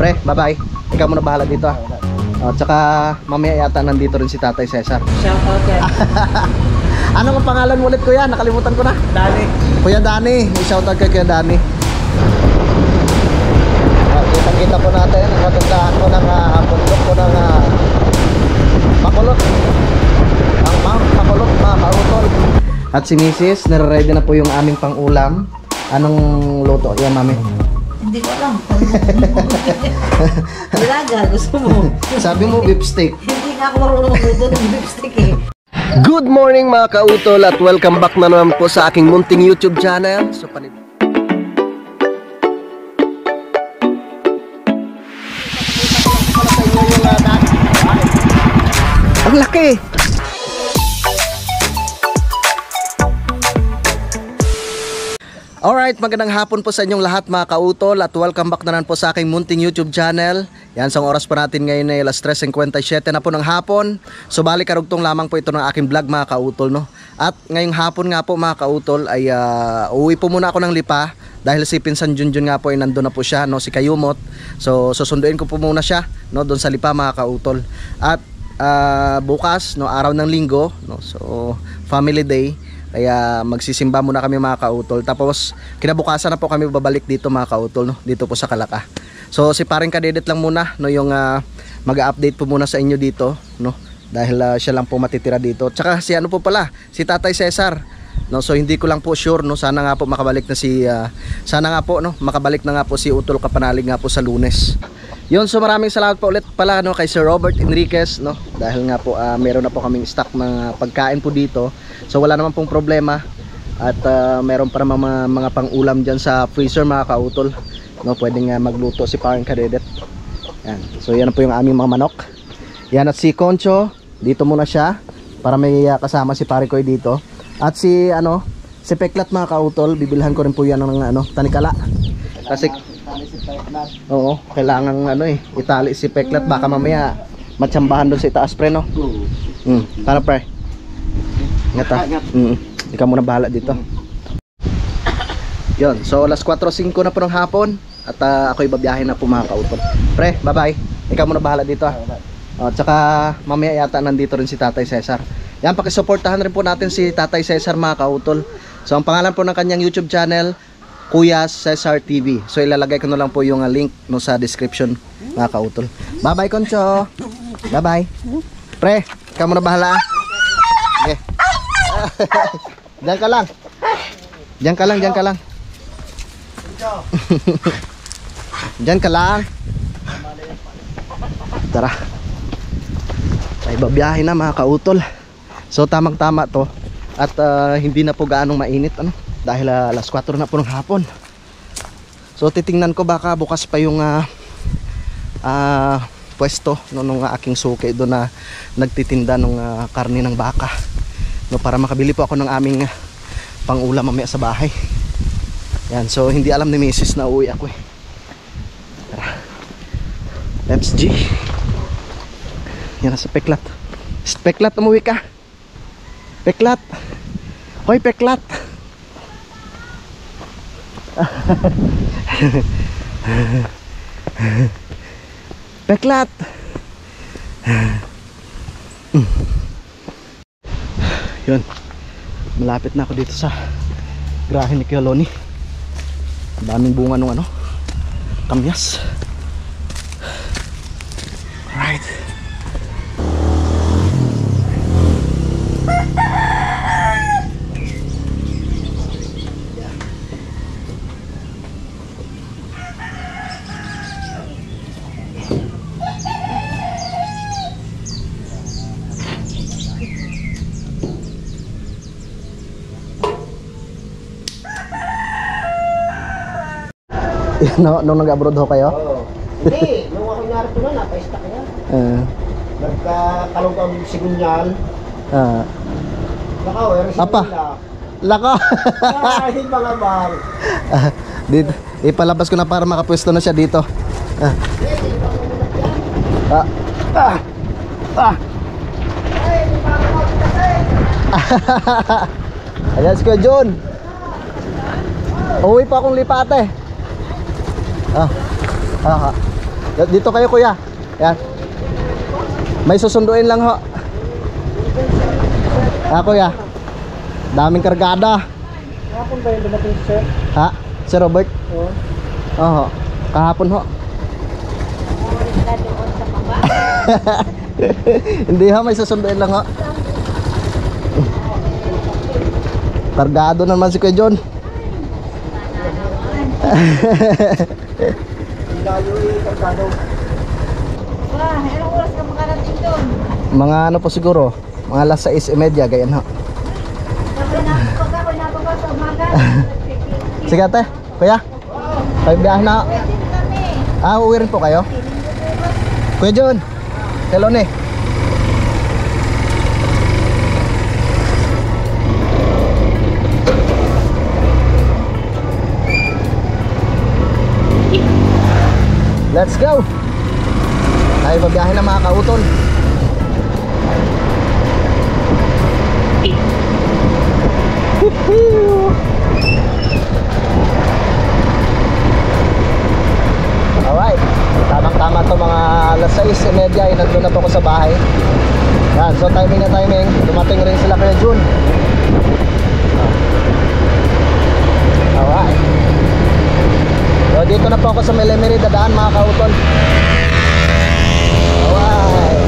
Pre, bye-bye. Ikaw muna bahala dito ah. At saka mamaya yata nandito rin si Tatay Cesar. Shoutout yan. Ano ang pangalan mo ulit kuya? Nakalimutan ko na. Dani. Kuya Dani. I-shoutout kay Kuya Dani. Kita po natin ang kagandahan po ng bundok po ng Bacolod. Ang Mount Bacolod, mga kautol. At si Mrs. nare-ready na po yung aming pang-ulam. Anong luto yan, mami? Hindi ko alam. Nilaga, gusto mo. Sabi mo beef steak. Hindi nga ako marunong magluto ng beef steak eh. Good morning mga kautol at welcome back na naman po sa aking munting YouTube channel. So, ang laki! Alright, magandang hapon po sa inyong lahat mga kautol at welcome back na naman po sa aking munting YouTube channel. Yan, sa oras po natin ngayon ay alas 3:57 na po ng hapon. So bali karugtong lamang po ito ng aking vlog mga kautol, no? At ngayong hapon nga po mga kautol ay uwi po muna ako ng Lipa dahil si Pinsan Junjun nga po ay nandun na po siya, no? Si Kayumot. So susunduin ko po muna siya, no? Doon sa Lipa mga kautol. At bukas, no? Araw ng Linggo, no? So family day. Kaya magsisimba muna kami mga kautol. Tapos kinabukasan na po kami babalik dito mga kautol, no? Dito po sa Kalaka. So si paring Kadedet lang muna, no, yung mag-update po muna sa inyo dito, no? Dahil siya lang po matitira dito. Tsaka si ano po pala, si Tatay Cesar, no? So hindi ko lang po sure, no? Sana nga po makabalik na si sana nga po, no, makabalik na nga po si Utol Kapanalig nga po sa Lunes. Yun, so maraming salamat po ulit pala, no, kay Sir Robert Enriquez, no? Dahil nga po meron na po kaming stock mga pagkain po dito. So wala naman pong problema. At meron pa naman mga pang-ulam dyan sa freezer mga kautol, no? Pwedeng magluto si paring Kadedet. Yan. So yan po yung aming mga manok. Yan, at si Concho, dito muna siya para may kasama si pare ko dito. At si si Peklat mga kautol, bibilhan ko rin po yan ng tanikala. Kasi oo, kailangan itali si Peklat, baka mamaya matsambahan doon sa itaas pre, no? Para pre. Ngata. Ikaw muna bahala dito. Yun, so alas 4:05 na po ng hapon at ako'y babiyahin na po mga kautol. Pre, bye-bye. Ikaw muna bahala dito ah. At saka mamaya yata nandito rin si Tatay Cesar. Yan, pakisuportahan rin po natin si Tatay Cesar mga kautol. So ang pangalan po ng kanyang YouTube channel, Kuya Cesar TV. So ilalagay ko na lang po yung link no sa description mga kautol. Bye-bye Concho. Bye-bye. Pre, ikaw muna bahala. Okay. Diyan ka lang. Diyan ka lang, diyan ka lang. Diyan ka lang. Tara. Ay babiyahin na mga kautol. So tamang-tama to. At hindi na po gaanong mainit dahil alas 4 na po ng hapon. So titingnan ko baka bukas pa yung pwesto nung aking suki doon na nagtitinda ng karne ng baka, no, para makabili po ako ng aming pang-ulam mamaya sa bahay. Yan, so hindi alam ni Mrs. na uwi ako eh. Tara. Let's G. Yan na si Peklat. Peklat, umuwi ka. Peklat. Hoy Peklat. Peklat. Yun, malapit na ako dito sa grahe ni Kuya Loni. Daming bunga nung kamyas. Alright. Nung nag-abroad ho kayo? Oo. Hindi, nung ako narito na, napaista kaya. Nagkakalong kang sigunyal. Lakaw, Apa? Lakaw! Ay, mga bang. Dito, ipalabas ko na para makapwesto na siya dito. Ayan si Kuya John. Uwi pa akong Lipate. Dito kayo kuya. Yan. May susunduin lang ho. Kuya. Daming kargada. Kahapon ba yung dumating si sir? Ha? Si Robert? Oo. Oo. Kahapon ho. Hindi ha, may susunduin lang ho. Kargado naman si Kuya John. Layo yung kargado. Wah, anong oras ka makarating doon? Mga ano po siguro, mga alas 6:30 ganyan ho. Pag ako napapag sa umaga. Sige ate, kuya. Kayo biyahe na. Pwede kami. Uuwi rin po kayo? Kuya John, hello ni. Let's go. Tayo babiyahe na mga kautol. Alright, tamang-tama to mga alas 6:30 nandun na po ako sa bahay. Yan, so timing na timing. Dumating rin sila kay June. Alright. So dito na po ako sa Melemeri dadaan mga kautol. Alright.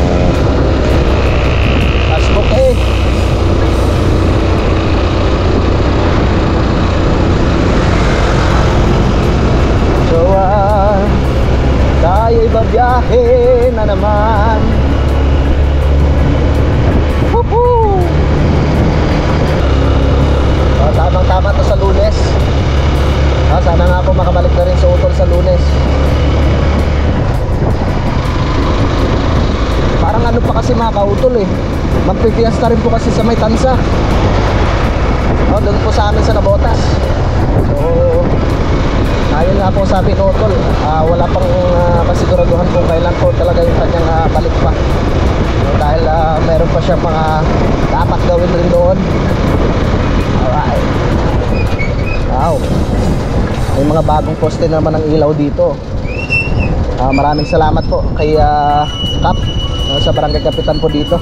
Pasok eh. So tayo'y babiyahe na naman. Woohoo! So tamang-tama to sa Lunes. Sana nga po makabalik na rin sa utol sa Lunes. Parang ano pa kasi mga kautol eh, magpipiesta rin po kasi sa may tansa. Doon po sa amin sa Nabotas. So ayun nga po sabi ng utol, wala pang kasiguraduhan kung kailan po talaga yung kanyang balik pa. So, dahil meron pa siya mga dapat gawin rin doon. Alright. Wow, may mga bagong poste naman ng ilaw dito. Maraming salamat po kay Kap sa Barangay Kapitan po dito.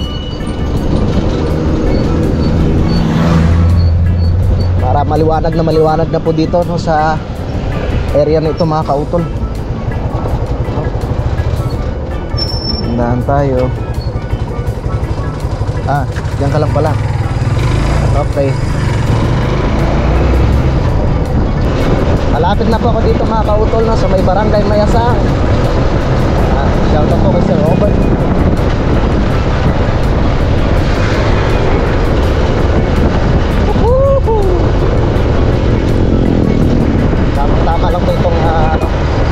Para maliwanag na po dito no, sa area na ito mga kautol. Tindahan tayo. Diyan ka lang pala. Okay. Malapit na po ako dito mga kautol no, sa may Barangay Mayasang. Shout out po kay Sir Robert.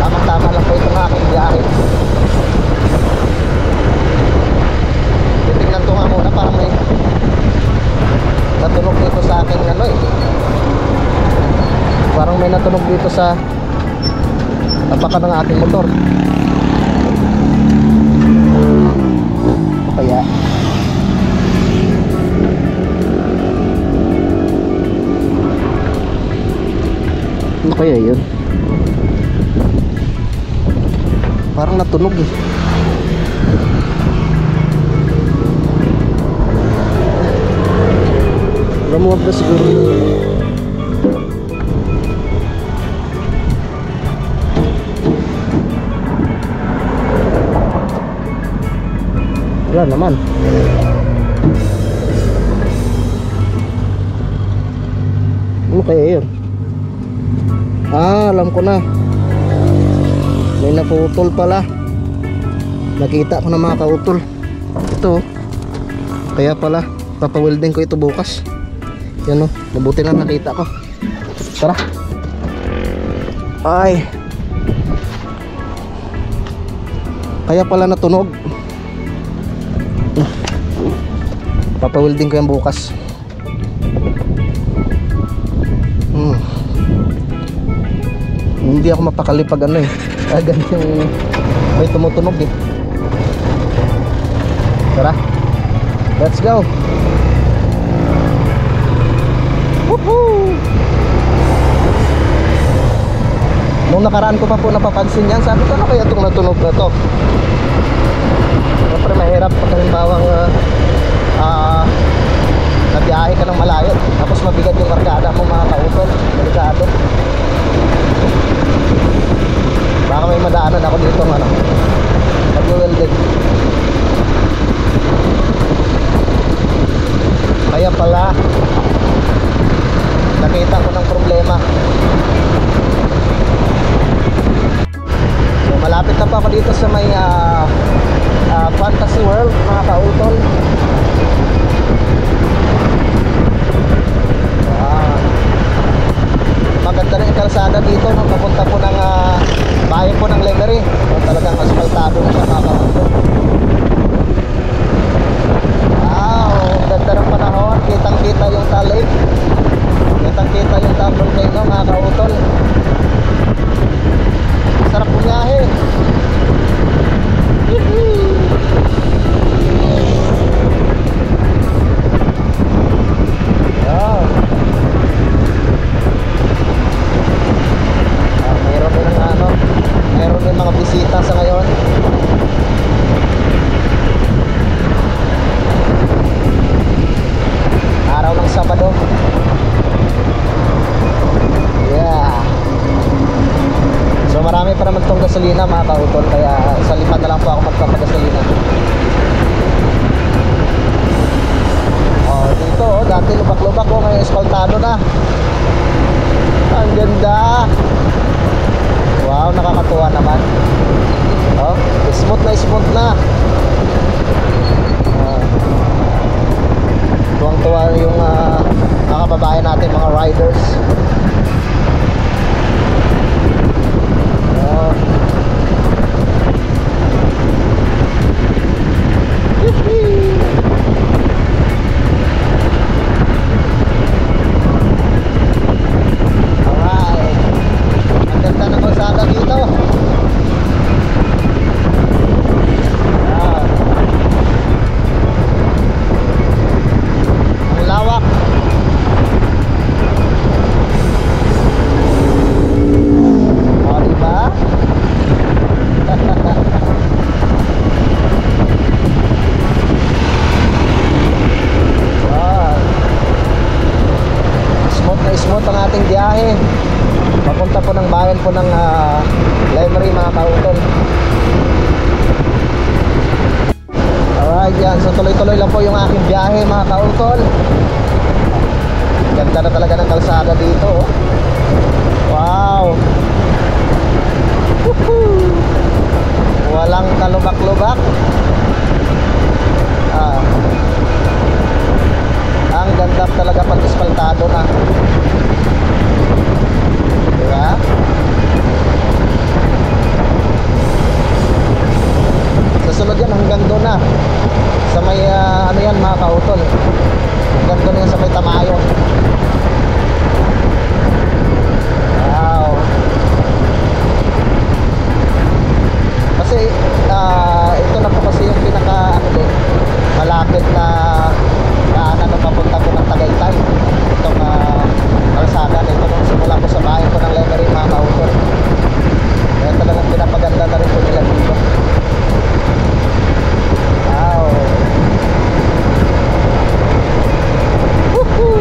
Tamang-tama lang po itong aking biyahe. Titignan ko nga muna para may natunog dito sa aking ano eh. Parang may natunog dito sa tapakan ng aking motor. Kaya ano kaya yun? Parang natunog eh. Ramuwag na siguro. Wala naman. Ano kaya yun? Alam ko na. May naputol pala. Nakita ko na mga kautol. Ito. Kaya pala papawelding ko ito bukas. Yan o. Mabuti na nakita ko. Tara. Ay. Kaya pala natunog. Papawelding ko yan bukas. Hindi ako mapakali pag ano eh. Ganyan yung may tumutunog eh. Tara. Let's go. Woohoo! Nung nakaraan ko pa po napapansin yan, sabi ko, ano kaya itong natunog na to? Siyempre mahirap pag halimbawang nabiyahe ka ng malayo, tapos mabigat yung kargada mo mga kautol, delikado. Baka may madaanan ako dito ng ano, nag-welded. Kaya pala nakita ko ng problema. So malapit na pa ako dito sa may Fantasy World mga kautol. Maganda na yung kalsada dito, no? Papunta po ng bayan po ng Lemery. So, talagang asfaltado na siya mga kautol. Wow, ganda ng panahon. Kitang kita yung Talim, kitang kita yung Double Volcano mga kautol. Sarap bumiyahe. Wow. Mayroon din ng ano, mayroon din mga bisita sa ngayon. Araw ng Sabado. Yeah. So marami pa naman itong gasolina mga kautol, kaya sa lipat na lang po ako magpapagasolina. Oh, dito oh, dati lubak-lubak oh, ngayon espaltado na. Ang ganda. Wow, nakakatuwa naman. Oh, smooth na. Tuwang-tuwa yung mga kababayan natin, mga riders. Oh. Alright. Ang ganda ng kalsada dito. Ang lawak. O, diba? Wow. Smooth na smooth ang ating biyahe. Papunta po ng bayan po ng Lemery mga kautol. Alright, yan. So tuloy-tuloy lang po yung aking biyahe mga kautol. Ganda na talaga ng kalsada dito oh. Wow. Woohoo. Walang kalubak-lubak. Ang ganda talaga pag espaltado na. Diba? Susunod yan hanggang doon na sa may ano yan mga kautol, hanggang doon yan sa may Tamayon. Wow. Kasi ito na po kasi yung pinaka ano din, malapit na daanan na papunta po ng Tagaytay. Itong kalsada na ito nung simula po sa bahay ko ng Lemery mga kautol. Kaya talagang pinapaganda na rin po nila dito. Wow. Woohoo.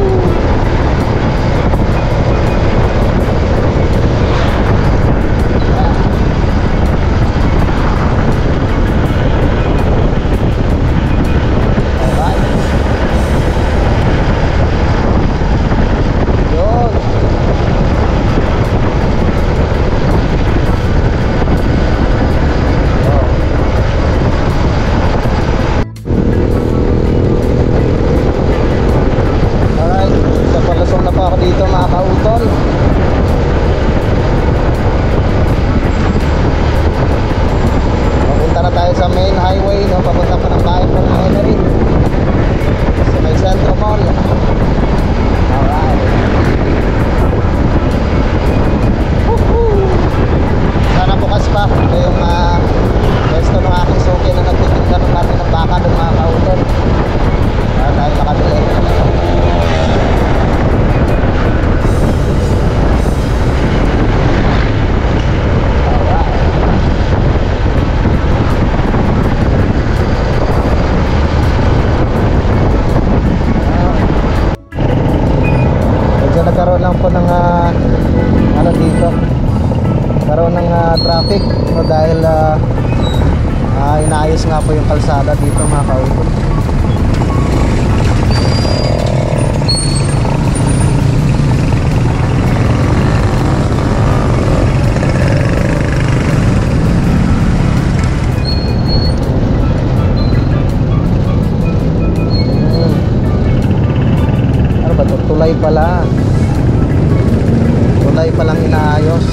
Alright. inayos nga po yung kalsada dito mga kautol. Ano ba ito? Tulay pala. Tulay palang inaayos.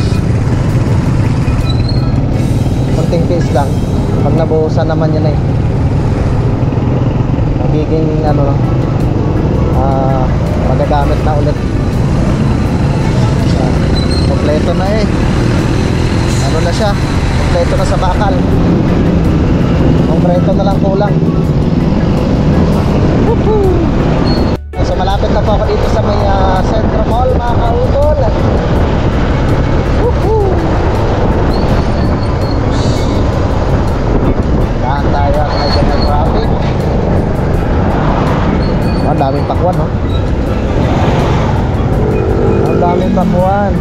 Konting case lang. Pag nabuhusan naman yan eh, magiging ano lang, magagamit na ulit. Kompleto na eh. Ano na siya? Kompleto na sa bakal. Kompleto na lang kulang. Woohoo! So malapit na po ako dito sa may Centro Mall mga kautol. Woohoo! Dahan tayo at medyo may traffic. Ang daming pakwan, no? Ang daming pakwan.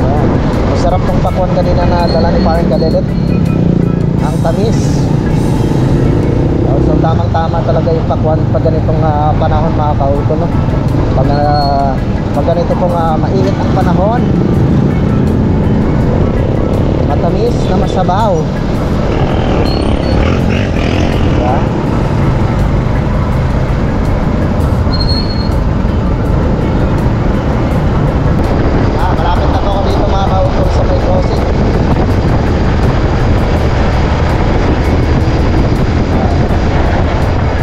Ayan. Masarap tong pakwan kanina na dala ni Parang Galilit. Ang tamis. So tamang tama talaga yung pakwan pag ganitong panahon mga kautol, no? Pag ganito pong mainit ang panahon, matamis na masabaw. Diba? Malapit na po ako dito mga kautol sa may crossing.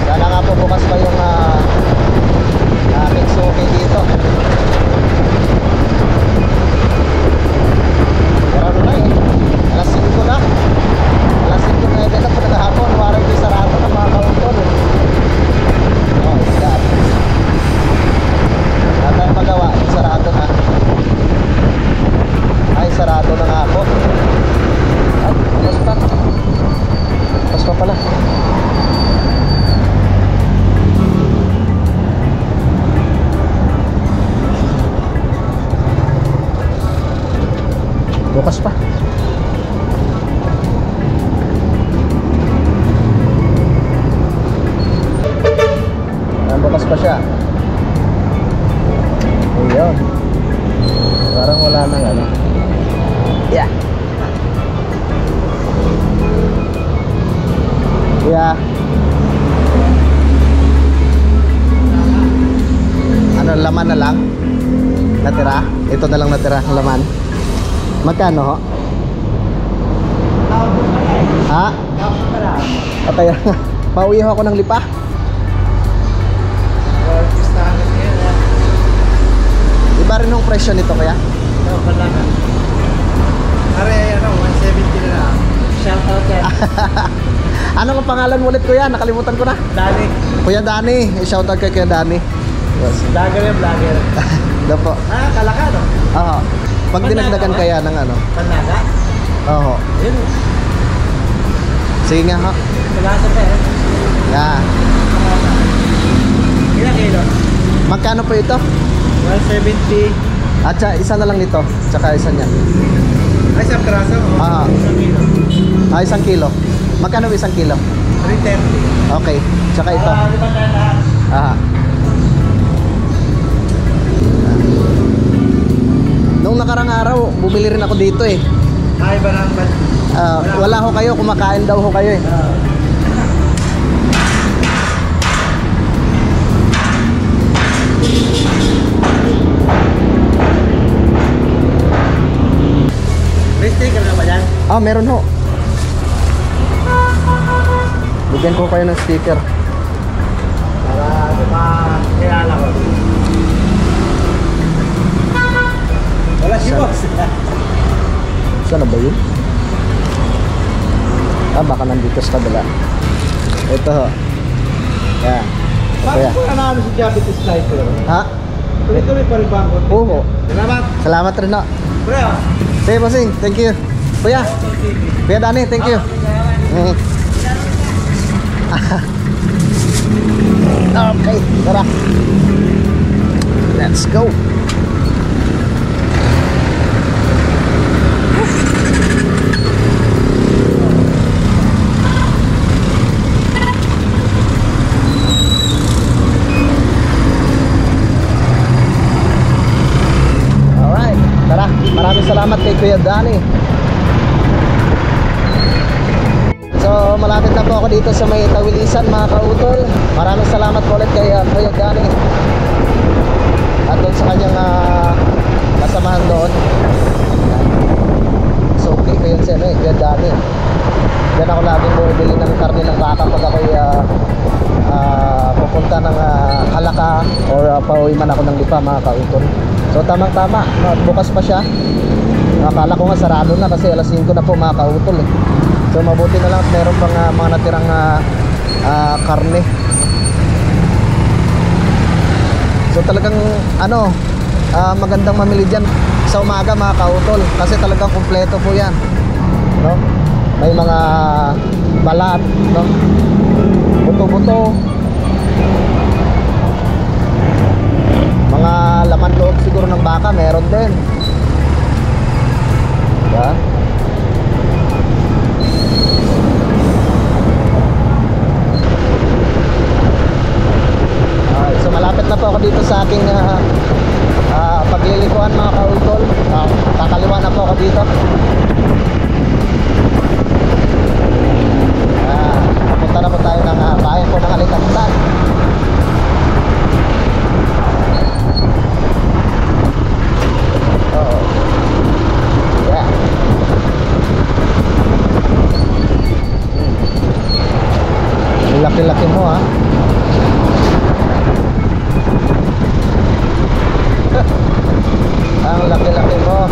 Sana nga po bukas pa yung aking suki dito. Pero ano na eh, alas 5 na. Alas 5 na na po nagahapon. Warang yung sarado na mga kautol. Oh, God. Wala tayong magawa. Sarado na. Ay, sarado na nga po. Ay, basta. Basta pala. Bukas pa. Bukas pa siya. Ayun. Parang wala nang ano. Yeah. Yeah. Ano, laman na lang? Natira? Ito na lang natira ang laman. Magkano ho? Ha? Okay. Pauwi ho ako ng Lipa. Iba rin yung presyo nito kaya? Oo, pala na. Are, ano, 170 na lang. Shout out yan. Ano ang pangalan mo ulit kuya? Nakalimutan ko na. Dani. Kuya Dani. I-shout out kay Kuya Dani. Yes. Vlogger yan, vlogger. Daw po. Kalaka, no? Oo. Pag dinagdagan kaya ng ano? Panlaga? Oo. Yun. Sige nga ho. Palasa pa eh. Yeah. Ilang kilo? Magkano po ito? 170. At isa na lang nito. Tsaka isa niya. Ay, isang kraso? Ah. Isang kilo. 1 kilo. Magkano 1 kilo? 330. Okay. Tsaka ito. Lipat na lahat. Aha. Nung nakarang araw, bumili rin ako dito eh. Ay, barang ba? Wala ho kayo, kumakain daw ho kayo eh. May sticker na ba dyan? Meron ho. Bigyan ko kayo ng sticker. Para makilala ko. Wala si boss. Saan na ba yun? Baka nandito sa kabila. Ito ho. Yan. Bakit Kaya. po nanalo si Diabetes Sniper? Ha? Tuloy-tuloy pa rin ba ang konti? Oo. Salamat. Salamat rin ho. Pre, Sige bossing, thank you. Kuya. Kuya Dani, thank you. Okay, tara. Let's go. kay Kuya Danny. So malapit na po ako dito sa may Tawilisan mga kautol. Maraming salamat po ulit kay Kuya Danny at doon sa kanyang kasamahan doon. So okay ko yun si Kuya Danny. Diyan ako laging bumibili ng karne ng baka pag ako'y pupunta ng Halaka or pauwi man ako ng Lipa mga kautol. So tamang tama, bukas pa siya. Akala ko nga sarado na kasi alas 5 na po mga kautol eh. So mabuti na lang at meron pang mga natirang karne. So talagang magandang mamili dyan sa umaga mga kautol kasi talagang kumpleto po yan, no? May mga balat, no? Buto-buto, mga laman loob siguro ng baka meron din. Yan. So malapit na po ako dito sa aking paglilikuan mga kautol. Kakaliwa na po ako dito. Papunta na po tayo ng bayan po ng Alicantag. Yeah. Laki-laki mo ha. Ang laki-laki mo.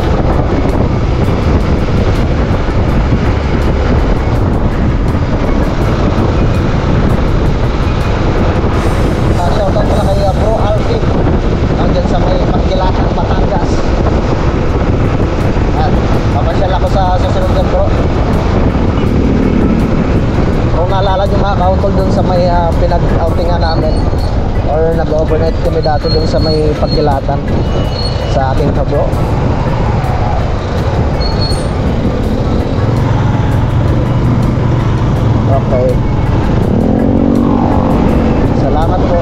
Shoutout pala kay Bro Alvin nandiyan sa may Pagkilatan, Batangas. Papasyal ako sa susunod yan bro. Kung naalala nyo mga kautol dun sa may pinag-outingan namin or nag-overnight kami dati dun sa may Pagkilatan sa aking kabro. Okay, salamat po.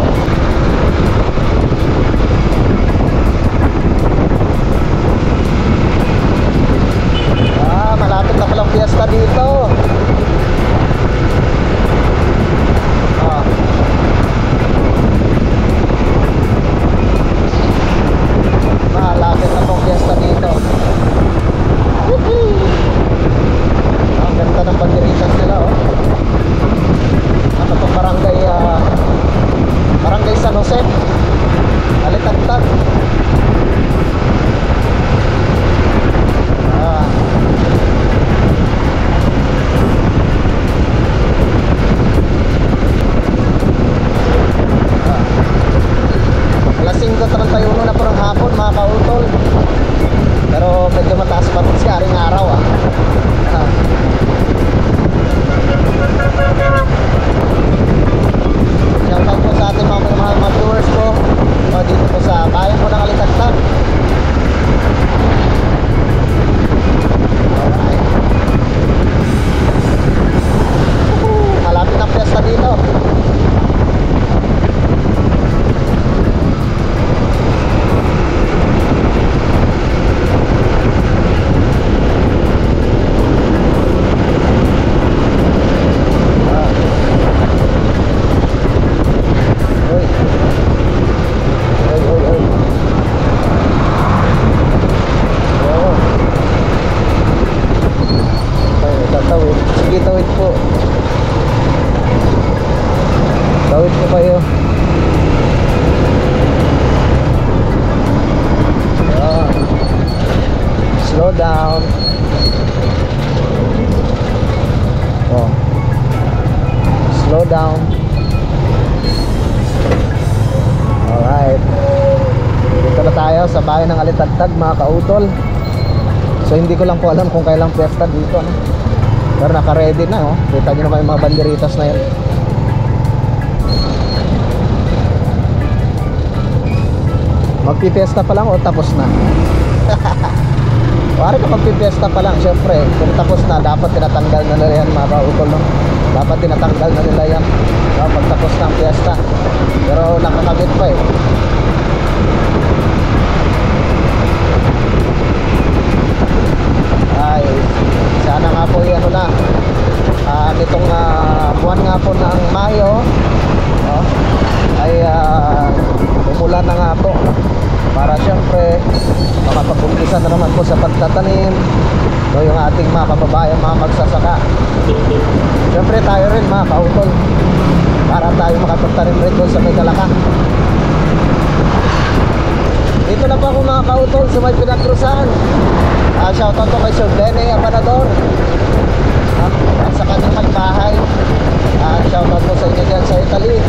Malapit na palang fiesta dito. Malapit na pong fiesta dito. Ang ganda ng banderitas nila oh. Ano itong barangay San Jose, Alicantag. Alas 5:31 na po ng hapon mga kautol. Pero medyo mataas pa rin siya ring araw Shoutout po sa ating mga mahal mga viewers po dito po sa bayan po ng Alicantag. Alright. Malapit na fiesta dito. Tawid po. Tawid po kayo. Slow down. Slow down. Alright. Dito na tayo sa bayan ng Alicantag mga kautol. So hindi ko lang po alam kung kailang piyesta dito pero naka-ready na oh. Kita nyo naman yung mga banderitas na yan. Magpipiesta pa lang o tapos na? Pare ka magpipiesta pa lang, syempre kung tapos na dapat tinatanggal na nila yan mga kautol no? Dapat tinatanggal na nila yan pag tapos na ang piesta. Pero nakakabit pa eh. So yung ating mga kababayan, mga magsasaka. Siyempre tayo rin mga kautol, para tayo makapunta rin rin doon sa may Kalaka. Dito na po ako mga kautol sa may pinagkrusan. Shoutout po kay Sir Benny Abanador at sa kanyang magbahay. Shoutout po sa inyo dyan sa Italy.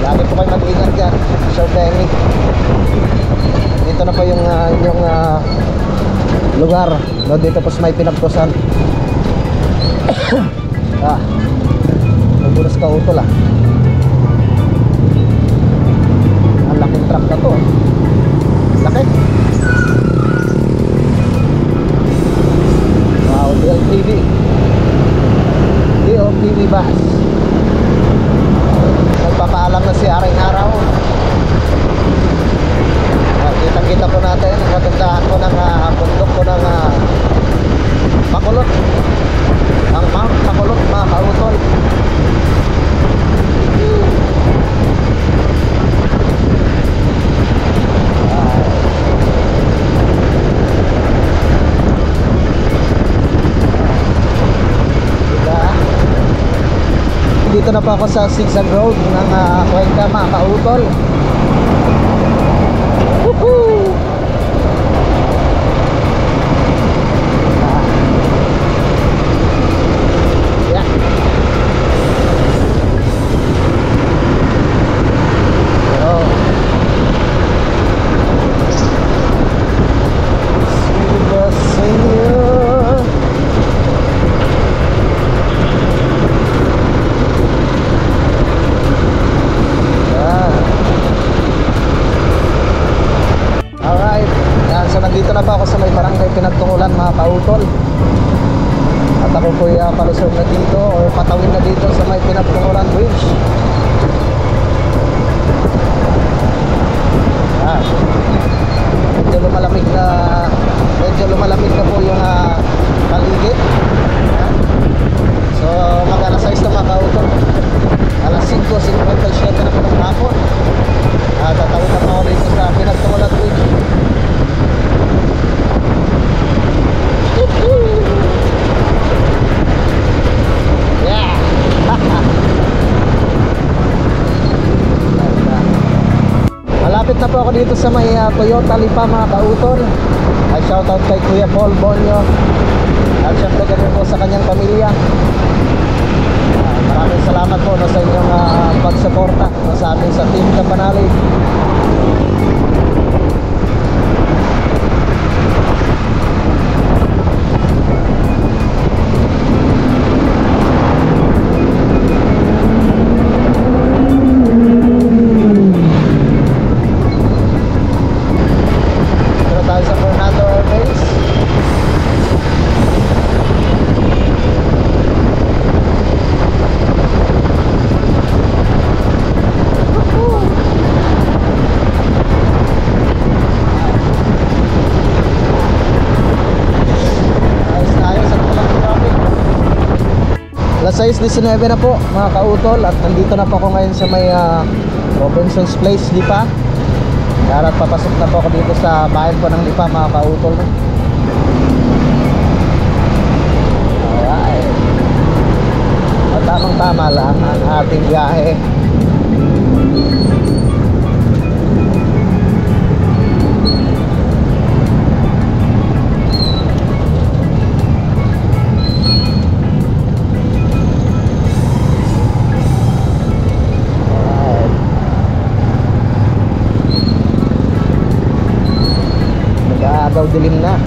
Lagi po kayo mag-ingat dyan, Sir Benny. Dito na po yung inyong lugar, no? Dito po sa may pinagkrusan. Magulas ka utol Ang laking truck na to. Laki. Wow, DLTV bus. Nagpapaalam na si Aring Araw. Kitang-kita po natin ang kagandahan po ng bundok po ng Bacolod. Ang Mount Bacolod mga kautol. Dito na po ako sa Zigzag Road ng Cuenca mga kautol. Woohoo! Yeah. Oh. Silver Senior. Nandito na pa ako sa may barangay Pinagtungulan mga kautol. At ako po palusog na dito o patawin na dito sa may Pinagtungulan Bridge. Medyo lumalamig na po yung paligid. So mag alas 6 na mga kautol. Alas 5:57 na po ng hapon. Tatawin na po ako dito sa Pinagtungulan Bridge. Yeah. Malapit na po ako dito sa may Toyota Lipa mga kautol. Shoutout kay Kuya Paul Bonyo. At syempre ganun po sa kanyang pamilya. Maraming salamat po sa inyong pagsuporta sa amin sa Team Campanale. Alas 6:19 na po mga kautol. At nandito na po ako ngayon sa may Robinson's Place, Lipa. At papasok na po ako dito sa bayan po ng Lipa mga kautol. Alright. At tamang tama lang ang ating biyahe. Daw dilim na.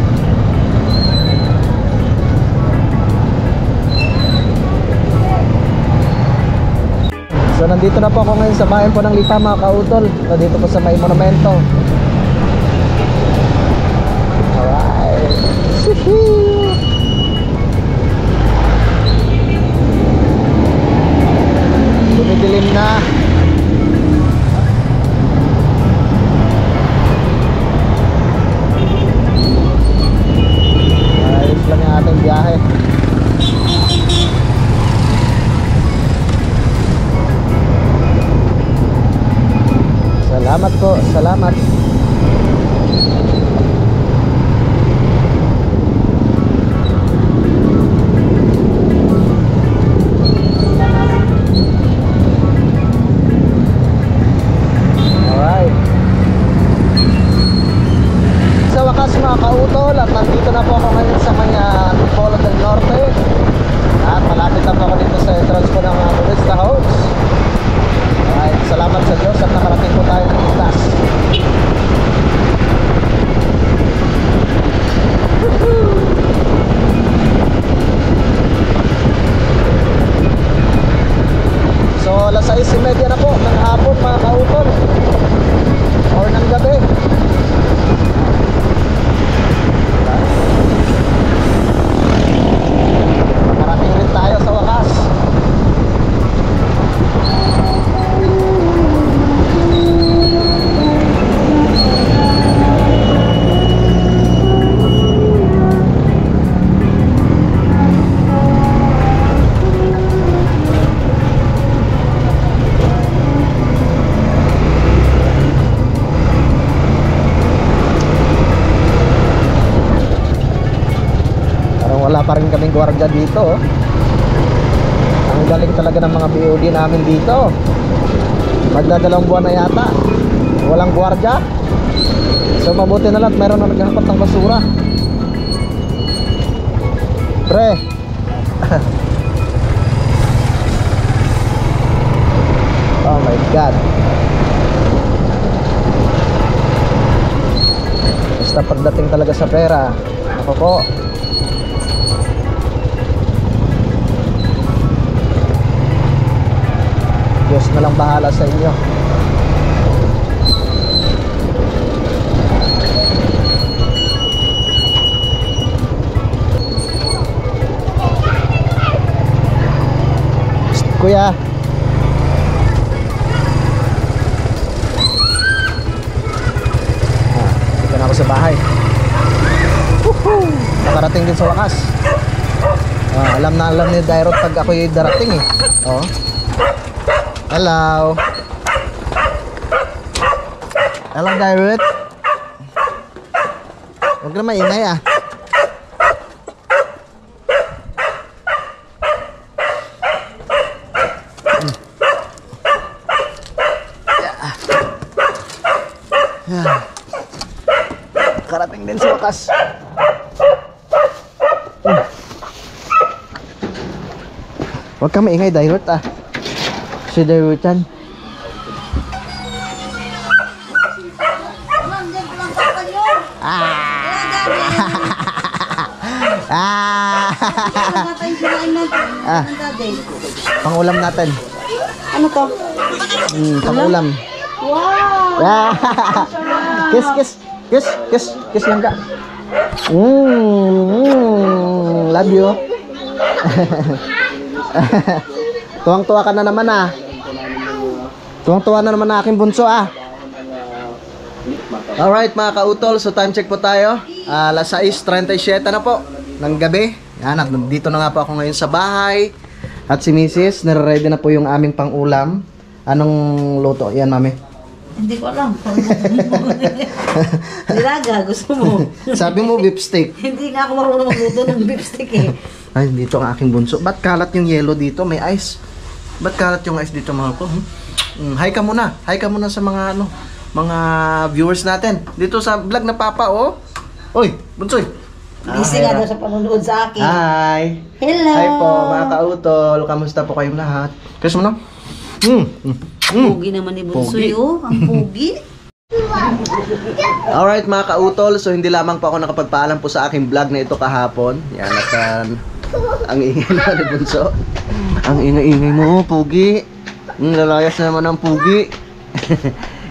So nandito na po ako ngayon sa bayan po ng Lipa mga kautol. Dito po sa may monumento. Alright. Dumidilim na. Lang yung ating biyahe. Salamat po, salamat. kautol, at nandito na po ako ngayon sa mga Antipolo del Norte. At malapit na po ako dito sa entrance po ng Bonista House. Ay, salamat sa Diyos at nakarating po tayo ng ligtas. So alas 6:30 na po ng hapon mga kautol, or ng gabi. Makarating rin tayo sa wakas. Wala pa rin kaming gwardiya dito. Ang galing talaga ng mga BOD namin dito. Magdadalawang buwan na yata walang gwardiya. So mabuti na lang meron na naghahapat ng basura. Pre. Oh my God. Basta pagdating talaga sa pera, ako po, Diyos na lang bahala sa inyo. Psst, kuya. Dito na ako sa bahay. Woohoo! Nakarating din sa wakas. Alam na alam ni Dairot pag ako'y darating eh. Oh. Hello. Hello, Dairot. Huwag na maingay ah. Karating din sa wakas. Huwag ka maingay, Dairot ah. Si Dairutan. Pangulam natin. Ano to? Pangulam. Wow! Kiss lang ka. Love you. Tuwang-tuwa ka na naman ah. Tuwang-tuwa na naman na aking bunso ah. Alright mga kautol, so time check po tayo. Alas 6:37 na po ng gabi. Yan, dito na nga po ako ngayon sa bahay. At si Mrs. nare-ready na po yung aming pang-ulam. Anong luto? Yan, mami. Hindi ko alam. Nilaga, gusto mo. Sabi mo beef steak. Hindi nga ako marunong magluto ng beef steak eh. Ay, dito ang aking bunso. Ba't kalat yung yellow dito? May ice. Ba't kalat yung ice dito mga ko? Hi ka muna. Hi ka muna sa mga mga viewers natin. Dito sa vlog na Papa, oh. Oy, bunsoy. Busy nga daw sa panonood sa akin. Hi. Hello. Hi po, mga kautol. Kamusta po kayong lahat? Kiss mo na. Pugi naman ni Bunsoy, oh. Ang pugi. Alright mga kautol, so hindi lamang po ako nakapagpaalam po sa aking vlog na ito kahapon. Yan, at ang ingay naman ni Bunso. Ang ingay-ingay mo, Pugi. Lalayas naman ang Pugi.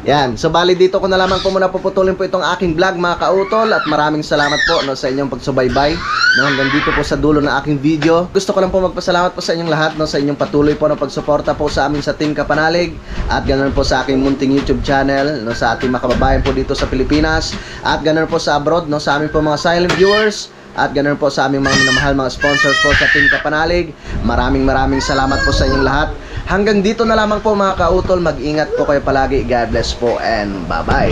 Yan, so bali dito ko na lamang po muna puputulin po itong aking vlog mga kautol. At maraming salamat po sa inyong pagsubaybay hanggang dito po sa dulo ng aking video. Gusto ko lang po magpasalamat po sa inyong lahat sa inyong patuloy po na pagsuporta po sa amin sa Team Kapanalig. At ganoon po sa aking munting YouTube channel sa ating mga kababayan po dito sa Pilipinas. At ganoon po sa abroad sa aming po mga silent viewers. At ganoon po sa aming mga minamahal mga sponsors po sa Team Kapanalig. Maraming salamat po sa inyong lahat. Hanggang dito na lamang po mga kautol. Mag-ingat po kayo palagi. God bless po and bye-bye.